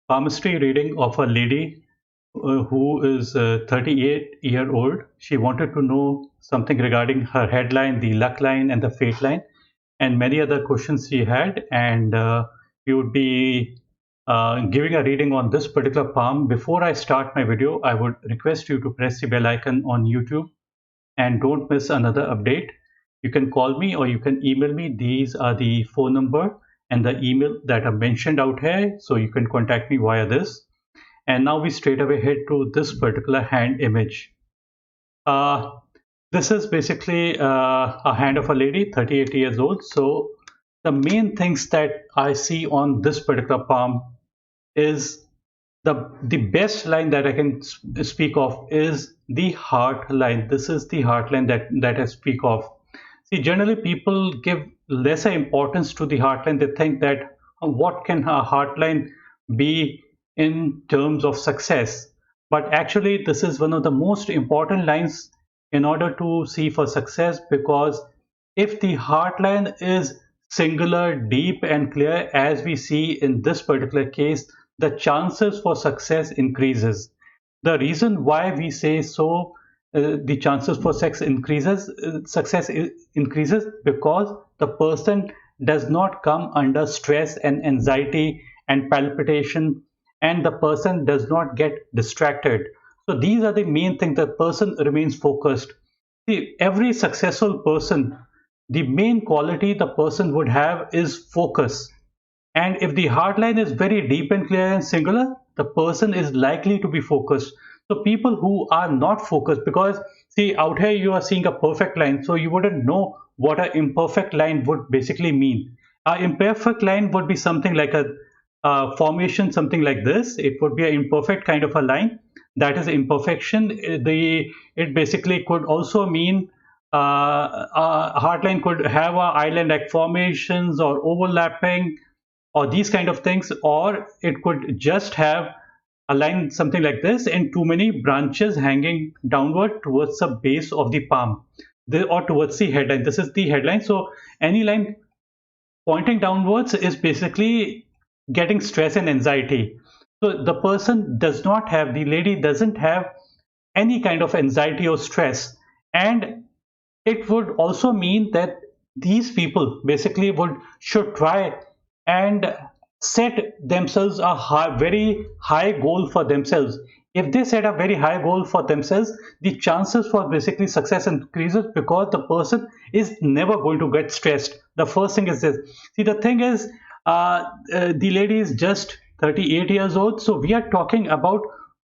palmistry reading of a lady who is 38-year-old. She wanted to know something regarding her headline, the luck line, and the fate line, and many other questions she had. And we would be giving a reading on this particular palm. Before I start my video, I would request you to press the bell icon on YouTube and don't miss another update. You can call me or you can email me. These are the phone number and the email that are mentioned out here, so you can contact me via this. And now we straight away head to this particular hand image. Uh, this is basically a hand of a lady, 38 years old. So the main things that I see on this particular palm is the best line that I can speak of is the heart line. This is the heart line that I speak of. See, generally people give lesser importance to the heart line. They think that what can a heart line be in terms of success? But actually, this is one of the most important lines in order to see for success, because if the heart line is singular, deep, and clear, as we see in this particular case, the chances for success increases. The reason why we say so, the chances for success increases because the person does not come under stress and anxiety and palpitation, and the person does not get distracted. So these are the main things. The person remains focused. See, every successful person, the main quality the person would have is focus. And if the heart line is very deep and clear and singular, the person is likely to be focused. So people who are not focused, because see out here you are seeing a perfect line, so you wouldn't know what an imperfect line would basically mean. An imperfect line would be something like a formation, something like this. It would be an imperfect kind of a line. That is imperfection. It basically could also mean a heart line could have a island-like formations or overlapping or these kind of things, or it could just have a line something like this and too many branches hanging downward towards the base of the palm, or towards the headline. This is the headline. So any line pointing downwards is basically getting stress and anxiety. So the person does not have, the lady doesn't have any kind of anxiety or stress. And it would also mean that these people basically would should try and set themselves a very high goal for themselves. If they set a very high goal for themselves, the chances for basically success increases because the person is never going to get stressed. The first thing is this. See, the thing is, the lady is just 38 years old, so we are talking about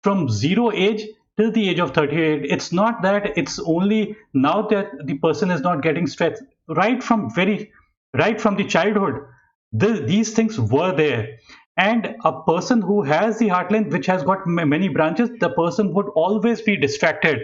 from zero age till the age of 38. It's not that it's only now that the person is not getting stressed. Right from the childhood, these things were there. And a person who has the heartland which has got many branches, the person would always be distracted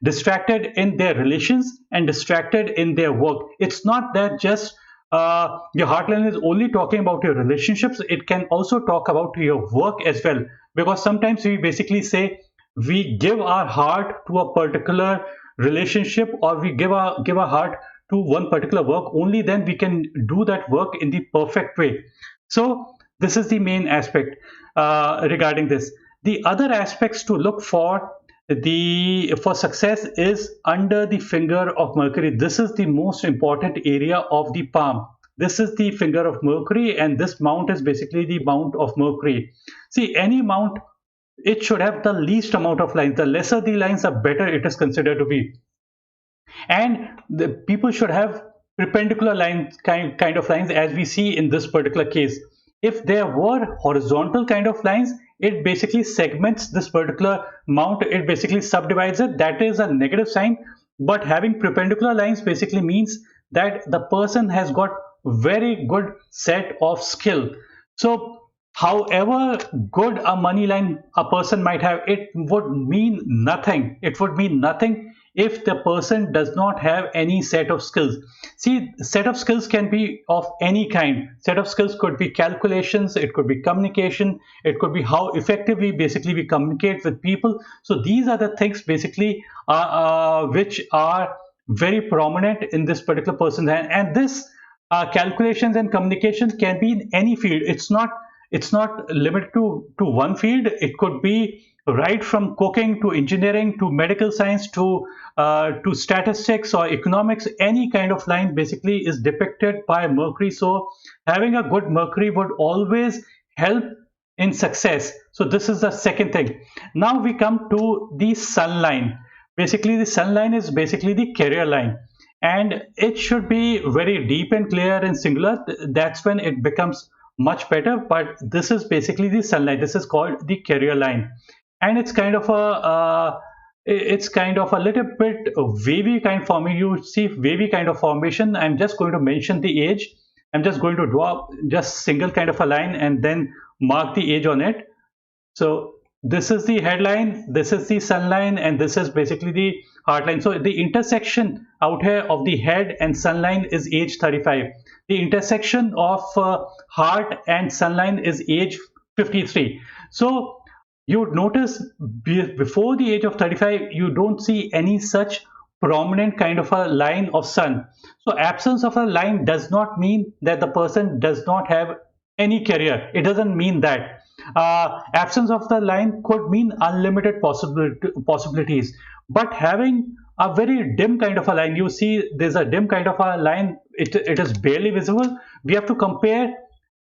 in their relations and distracted in their work. It's not that just your heartland is only talking about your relationships. It can also talk about your work as well, because sometimes we basically say we give our heart to a particular relationship, or we give our heart to one particular work. Only then we can do that work in the perfect way. So this is the main aspect regarding this. The other aspects to look for the for success is under the finger of Mercury. This is the most important area of the palm. This is the finger of Mercury, and this mount is basically the mount of Mercury. See, any mount, it should have the least amount of lines. The lesser the lines, the better it is considered to be. And the people should have perpendicular lines, kind of lines, as we see in this particular case. If there were horizontal kind of lines, it basically segments this particular mount, it basically subdivides it. That is a negative sign. But having perpendicular lines basically means that the person has got very good set of skill. So however good a money line a person might have, it would mean nothing. It would mean nothing if the person does not have any set of skills. See, set of skills can be of any kind. Set of skills could be calculations, it could be communication, it could be how effectively basically we communicate with people. So these are the things basically which are very prominent in this particular person's hand. And this calculations and communications can be in any field. It's not it's not limited to one field. It could be right from cooking to engineering to medical science to statistics or economics. Any kind of line basically is depicted by Mercury. So having a good Mercury would always help in success. So this is the second thing. Now we come to the sun line. Basically, the sun line is basically the career line, and it should be very deep and clear and singular. That's when it becomes much better. But this is basically the sunlight. This is called the career line, and it's kind of a little bit wavy kind formation. You see wavy kind of formation. I'm just going to mention the age. I'm just going to draw just single kind of a line and then mark the age on it. So this is the headline, this is the sun line, and this is basically the heart line. So the intersection out here of the head and sun line is age 35. The intersection of heart and sun line is age 53. So you would notice before the age of 35, you don't see any such prominent kind of a line of sun. So absence of a line does not mean that the person does not have any career. It doesn't mean that. Absence of the line could mean unlimited possibilities. But having a very dim kind of a line, you see there's a dim kind of a line, it is barely visible. We have to compare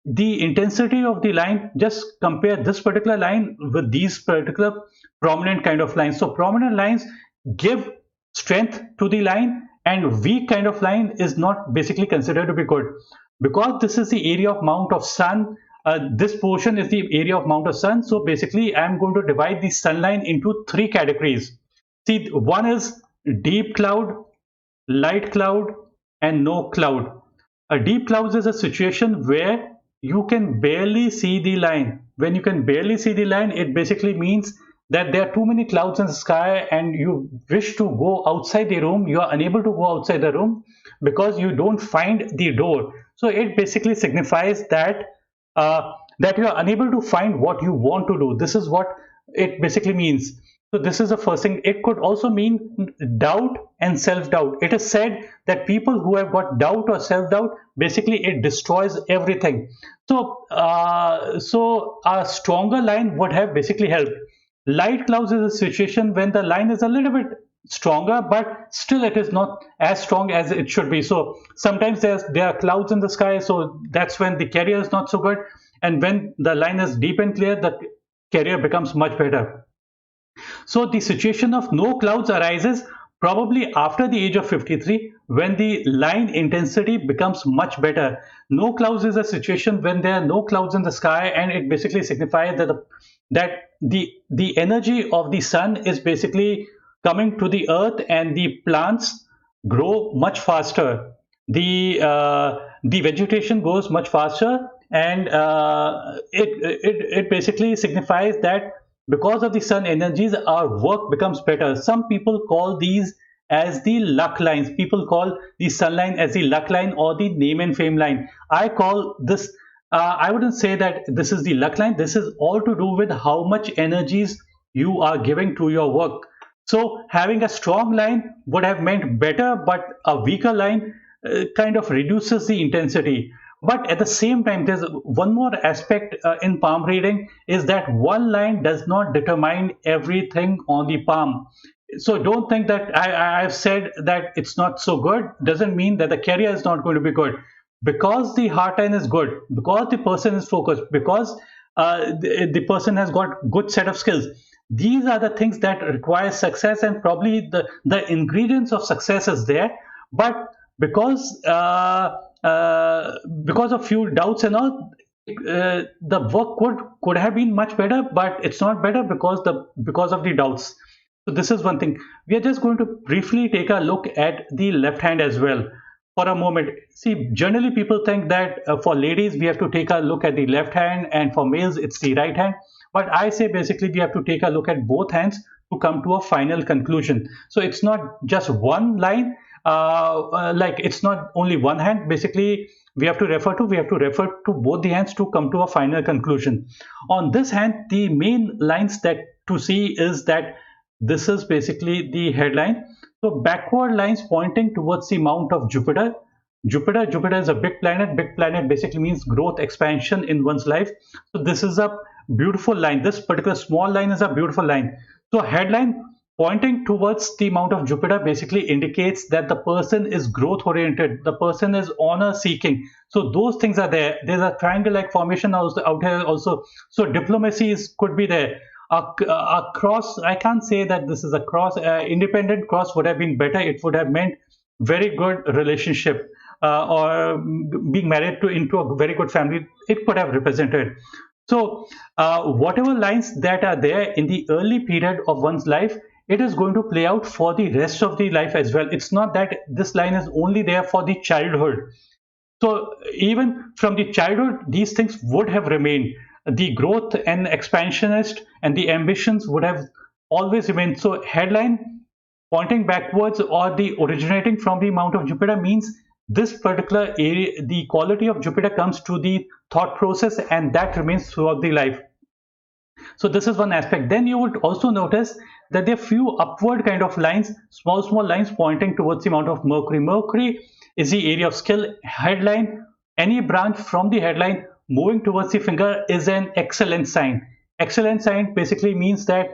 the intensity of the line, just compare this particular line with these particular prominent kind of lines. So prominent lines give strength to the line, and weak kind of line is not basically considered to be good. Because this is the area of mount of sun, this portion is the area of mount of sun. So basically I'm going to divide the sun line into three categories. See, one is deep cloud, light cloud, and no cloud. A deep cloud is a situation where you can barely see the line. When you can barely see the line, it basically means that there are too many clouds in the sky and you wish to go outside the room. You are unable to go outside the room because you don't find the door. So it basically signifies that that you are unable to find what you want to do. This is what it basically means. So this is the first thing. It could also mean doubt and self-doubt. It is said that people who have got doubt or self-doubt, basically it destroys everything. So a stronger line would have basically helped. Light clouds is a situation when the line is a little bit stronger, but still it is not as strong as it should be. So sometimes there are clouds in the sky, so that's when the carrier is not so good. And when the line is deep and clear, the carrier becomes much better. So the situation of no clouds arises probably after the age of 53, when the line intensity becomes much better. No clouds is a situation when there are no clouds in the sky, and it basically signifies that the energy of the sun is basically coming to the earth, and the plants grow much faster. The vegetation goes much faster, and it basically signifies that because of the sun energies, our work becomes better. Some people call these as the luck lines. People call the sun line as the luck line or the name and fame line. I call this, I wouldn't say that this is the luck line. This is all to do with how much energies you are giving to your work. So having a strong line would have meant better, but a weaker line kind of reduces the intensity. But at the same time, there's one more aspect in palm reading, is that one line does not determine everything on the palm. So don't think that I've said that it's not so good doesn't mean that the carrier is not going to be good. Because the heart line is good, because the person is focused, because the person has got good set of skills. These are the things that require success, and probably the ingredients of success is there. But because of few doubts and all, the work could have been much better, but it's not better because of the doubts. So this is one thing. We are just going to briefly take a look at the left hand as well for a moment. See, generally people think that for ladies we have to take a look at the left hand, and for males it's the right hand. But I say basically we have to take a look at both hands to come to a final conclusion. So it's not just one line. Like it's not only one hand. Basically we have to refer to both the hands to come to a final conclusion. On this hand, the main lines that to see is that this is basically the headline. So backward lines pointing towards the mount of Jupiter. Jupiter is a big planet. Big planet basically means growth, expansion in one's life. So this is a beautiful line. This particular small line is a beautiful line. So headline pointing towards the amount of Jupiter basically indicates that the person is growth oriented. The person is honor seeking. So those things are there. There's a triangle like formation also out here also. So diplomacy could be there. A cross, I can't say that this is a cross. Independent cross would have been better. It would have meant very good relationship, or being married to into a very good family. It could have represented. So whatever lines that are there in the early period of one's life, it is going to play out for the rest of the life as well. It's not that this line is only there for the childhood. So even from the childhood, these things would have remained. The growth and expansionist and the ambitions would have always remained. So headline pointing backwards or the originating from the amount of Jupiter means this particular area, the quality of Jupiter comes to the thought process, and that remains throughout the life. So this is one aspect. Then you would also notice that there are few upward kind of lines, small lines pointing towards the amount of Mercury. Mercury is the area of skill. Headline, any branch from the headline moving towards the finger is an excellent sign. Excellent sign basically means that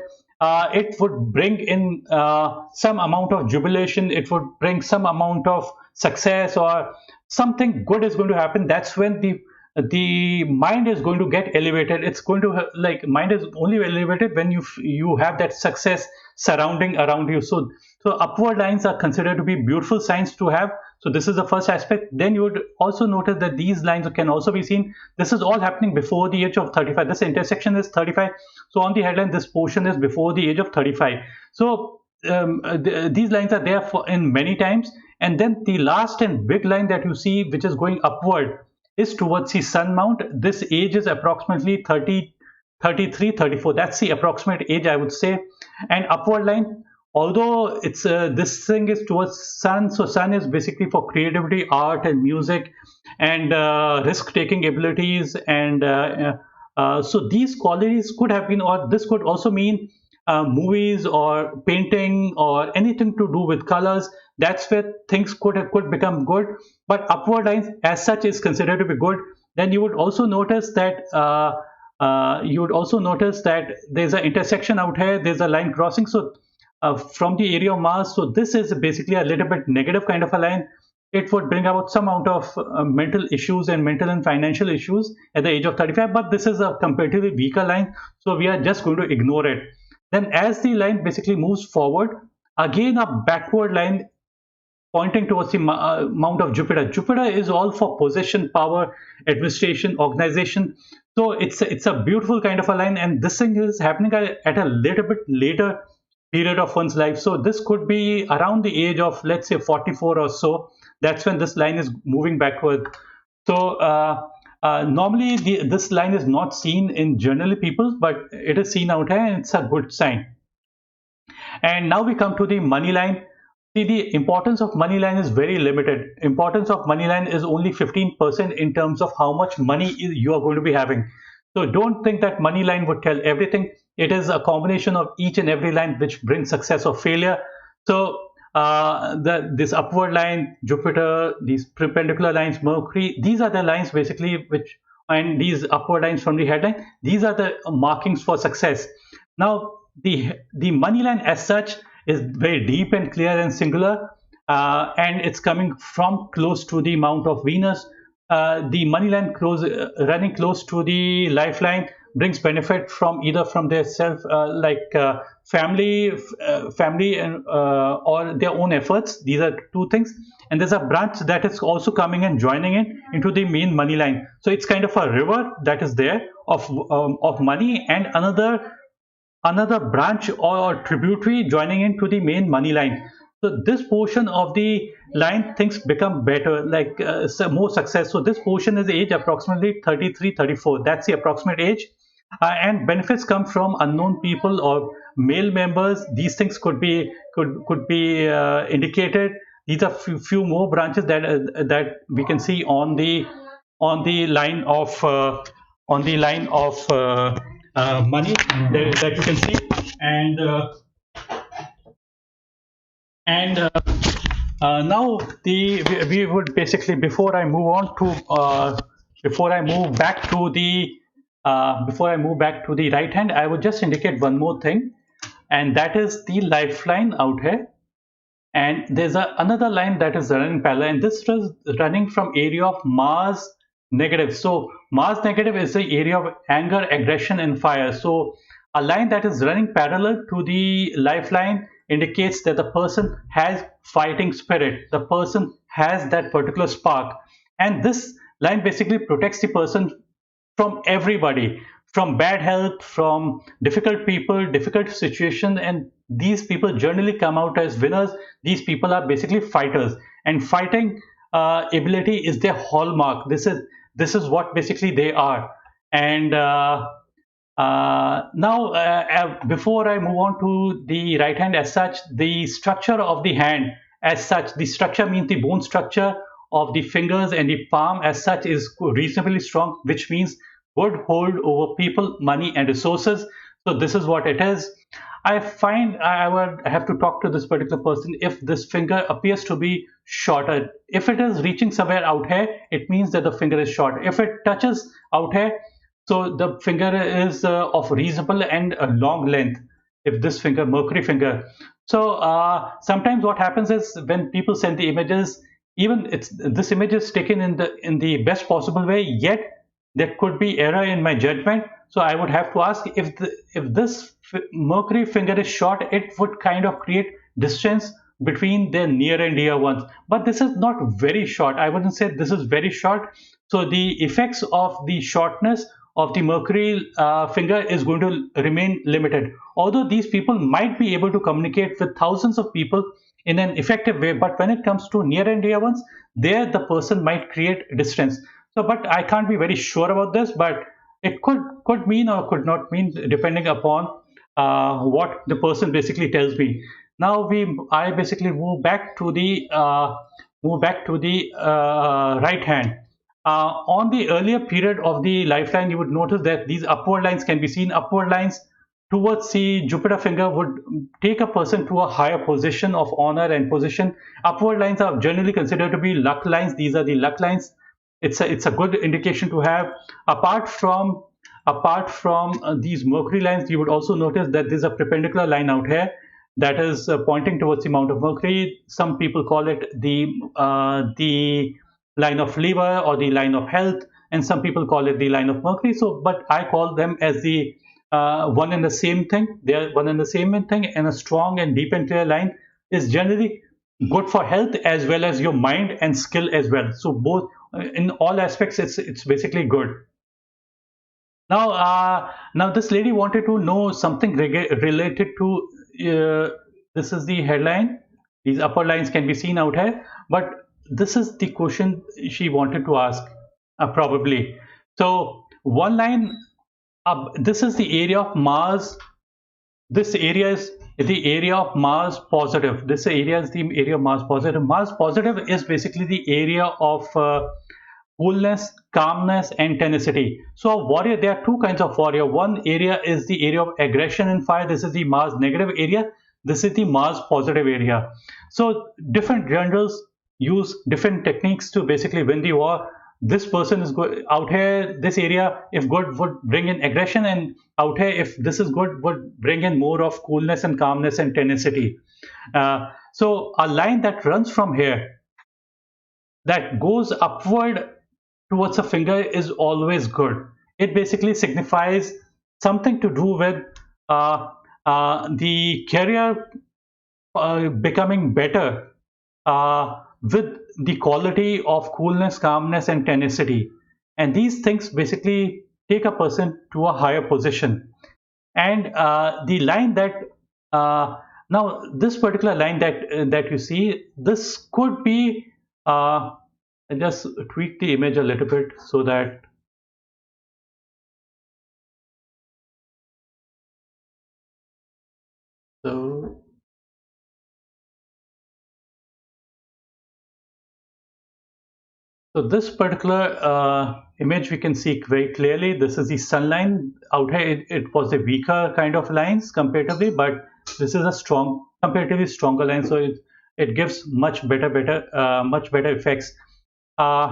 it would bring in some amount of jubilation. It would bring some amount of success, or something good is going to happen. That's when the mind is going to get elevated. It's going to like, mind is only elevated when you have that success surrounding around you. So upward lines are considered to be beautiful signs to have. So this is the first aspect. Then you would also notice that these lines can also be seen. This is all happening before the age of 35. This intersection is 35. So on the headline, this portion is before the age of 35. So these lines are there for in many times. And then the last and big line that you see, which is going upward, is towards the sun mount. This age is approximately 30, 33, 34. That's the approximate age, I would say. And upward line, although it's this thing is towards sun, so sun is basically for creativity, art and music, and risk-taking abilities. And so these qualities could have been, or this could also mean movies or painting or anything to do with colors. That's where things could become good. But upward lines as such is considered to be good. Then you would also notice that there's an intersection out here. There's a line crossing. So from the area of Mars. So this is basically a little bit negative kind of a line. It would bring about some amount of mental issues and mental and financial issues at the age of 35. But this is a comparatively weaker line, so we are just going to ignore it. Then as the line basically moves forward, again a backward line pointing towards the mount of Jupiter. Jupiter is all for possession, power, administration, organization. So it's a beautiful kind of a line, and this thing is happening at a little bit later period of one's life. So this could be around the age of, let's say, 44 or so. That's when this line is moving backward. So normally this line is not seen in generally people, but it is seen out here, and it's a good sign. And now we come to the money line. See, the importance of money line is very limited. Importance of money line is only 15% in terms of how much money you are going to be having. So don't think that money line would tell everything. It is a combination of each and every line which brings success or failure. So this upward line, Jupiter, these perpendicular lines, Mercury, these are the lines basically which, and these upward lines from the headline, these are the markings for success. Now, the money line as such is very deep and clear and singular, and it's coming from close to the mount of Venus. The money line running close to the lifeline brings benefit from either from their self, family, and or their own efforts. These are two things. And there's a branch that is also coming and joining in into the main money line. So it's kind of a river that is there of money, and another branch or tributary joining into the main money line. So this portion of the line, things become better, like more success. So this portion is age approximately 33, 34. That's the approximate age. And benefits come from unknown people or male members. These things could be indicated. These are few more branches that we can see on the line of money that you can see. And Now we would basically, before I move on to before I move back to the before I move back to the right hand, I would just indicate one more thing, and that is the lifeline out here. And there's another line that is running parallel, and this is running from area of Mars negative. So Mars negative is the area of anger, aggression, and fire. So a line that is running parallel to the lifeline indicates that the person has fighting spirit. The person has that particular spark, and this line basically protects the person from everybody, from bad health, from difficult people, difficult situation, and these people generally come out as winners. These people are basically fighters, and fighting ability is their hallmark. This is what basically they are. And now, before I move on to the right hand as such, the structure of the hand as such, the structure means the bone structure of the fingers and the palm as such is reasonably strong, which means good hold over people, money, and resources. So this is what it is. I find I would have to talk to this particular person if this finger appears to be shorter. If it is reaching somewhere out here, it means that the finger is short. If it touches out here, so the finger is of reasonable and long length. If this finger, mercury finger. So sometimes what happens is when people send the images, even this image is taken in the best possible way, yet there could be error in my judgment. So I would have to ask if this mercury finger is short, it would kind of create distance between their near and dear ones. But this is not very short. I wouldn't say this is very short. So the effects of the shortness of the mercury finger is going to remain limited. Although these people might be able to communicate with thousands of people in an effective way, but when it comes to near and dear ones, there the person might create distance. So, but I can't be very sure about this, but it could mean or could not mean depending upon what the person basically tells me. Now I basically move back to the right hand. On the earlier period of the lifeline, you would notice that these upward lines can be seen. Upward lines towards the Jupiter finger would take a person to a higher position of honor and position. Upward lines are generally considered to be luck lines. These are the luck lines. It's a good indication to have. Apart from these mercury lines, you would also notice that there's a perpendicular line out here that is pointing towards the mount of mercury. Some people call it the line of liver or the line of health, and some people call it the line of mercury. So, but I call them as the one and the same thing. They are one and the same thing, and a strong and deep and clear line is generally good for health as well as your mind and skill as well. So both in all aspects, it's basically good. Now this lady wanted to know something related to. This is the headline. These upper lines can be seen out here, but this is the question she wanted to ask, probably. So one line. This is the area of Mars. This area is the area of Mars positive. This area is the area of Mars positive. Mars positive is basically the area of coolness, calmness, and tenacity. So a warrior, there are two kinds of warrior. One area is the area of aggression and fire. This is the Mars negative area. This is the Mars positive area. So different generals use different techniques to basically win the war. This person is good out here. This area, if good, would bring in aggression, and out here, if this is good, would bring in more of coolness and calmness and tenacity. So a line that runs from here that goes upward towards a finger is always good. It basically signifies something to do with the career becoming better with the quality of coolness, calmness, and tenacity. And these things basically take a person to a higher position. And the line that now this particular line that you see, this could be I just tweak the image a little bit so that so so this particular image we can see very clearly. This is the sun line out here. It was a weaker kind of lines comparatively, but this is a strong, comparatively stronger line. So it gives much better effects. uh,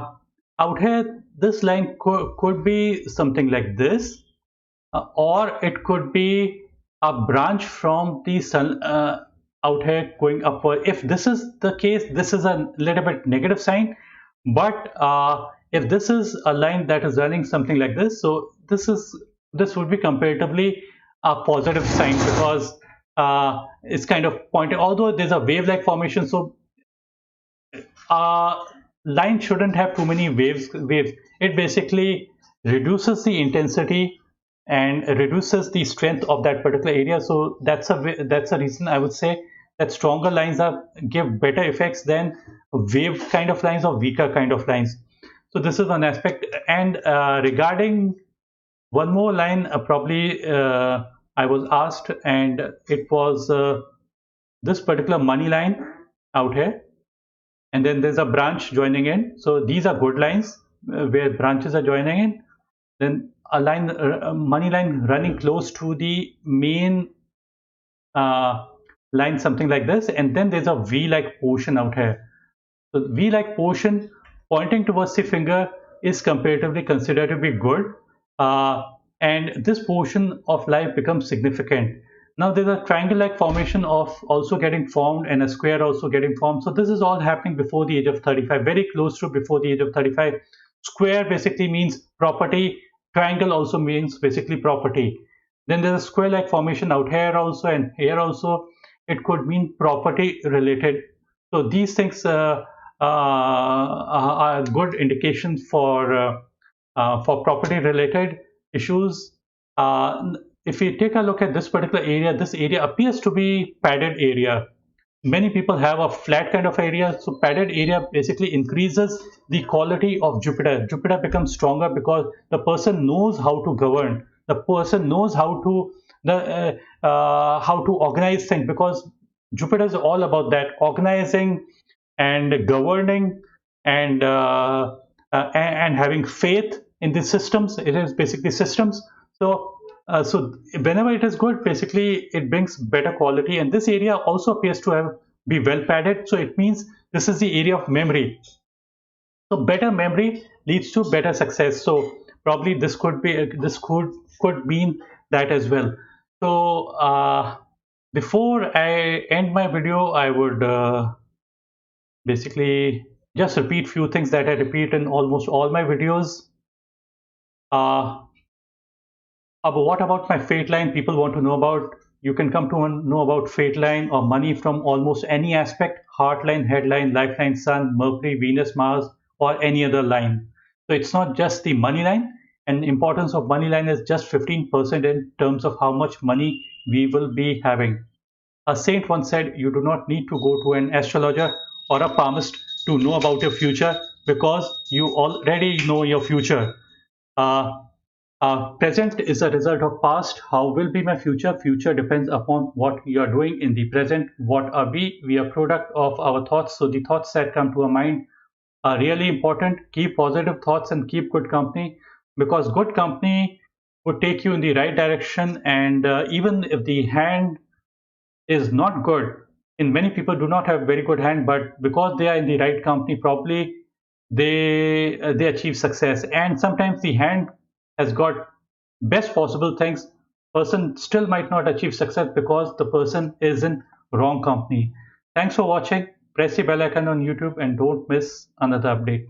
Out here this line could be something like this, or it could be a branch from the sun out here going upward. If this is the case, this is a little bit negative sign. But if this is a line that is running something like this, so this would be comparatively a positive sign, because it's kind of pointing. Although there's a wave-like formation, so uh, line shouldn't have too many waves. It basically reduces the intensity and reduces the strength of that particular area. So that's a reason I would say that stronger lines are give better effects than wave kind of lines or weaker kind of lines. So this is one aspect. And regarding one more line, probably I was asked, and it was this particular money line out here, and then there's a branch joining in. So these are good lines where branches are joining in. Then a money line running close to the main uh, line, something like this, and then there's a V-like portion out here. So V-like portion pointing towards the finger is comparatively considered to be good, uh, and this portion of life becomes significant. Now there's a triangle-like formation of also getting formed, and a square also getting formed. So this is all happening before the age of 35, very close to before the age of 35. Square basically means property. Triangle also means basically property. Then there's a square-like formation out here also, and here also. It could mean property related. So these things are good indications for property related issues. If we take a look at this particular area, this area appears to be padded area. Many people have a flat kind of area, so padded area basically increases the quality of Jupiter. Jupiter becomes stronger because the person knows how to govern. The person knows how to organize things, because Jupiter is all about that organizing and governing, and and having faith in the systems. It is basically systems. So whenever it is good, basically it brings better quality. And this area also appears to have be well padded. So it means this is the area of memory. So better memory leads to better success. So probably this could mean that as well. So before I end my video, I would basically just repeat few things that I repeat in almost all my videos. Uh, what about my fate line? People want to know about. You can come to know about fate line or money from almost any aspect: heart line, headline, lifeline, sun, Mercury, Venus, Mars, or any other line. So it's not just the money line. And importance of money line is just 15% in terms of how much money we will be having. A saint once said, "You do not need to go to an astrologer or a palmist to know about your future, because you already know your future. Uh, Present is a result of past. How will be my future? Future depends upon what you are doing in the present. What are we? We are product of our thoughts. So the thoughts that come to our mind are really important. Keep positive thoughts and keep good company, because good company would take you in the right direction. And even if the hand is not good, and many people do not have very good hand, but because they are in the right company, probably they achieve success. And sometimes the hand has got best possible things, person still might not achieve success because the person is in wrong company. Thanks for watching. Press the bell icon on YouTube and don't miss another update.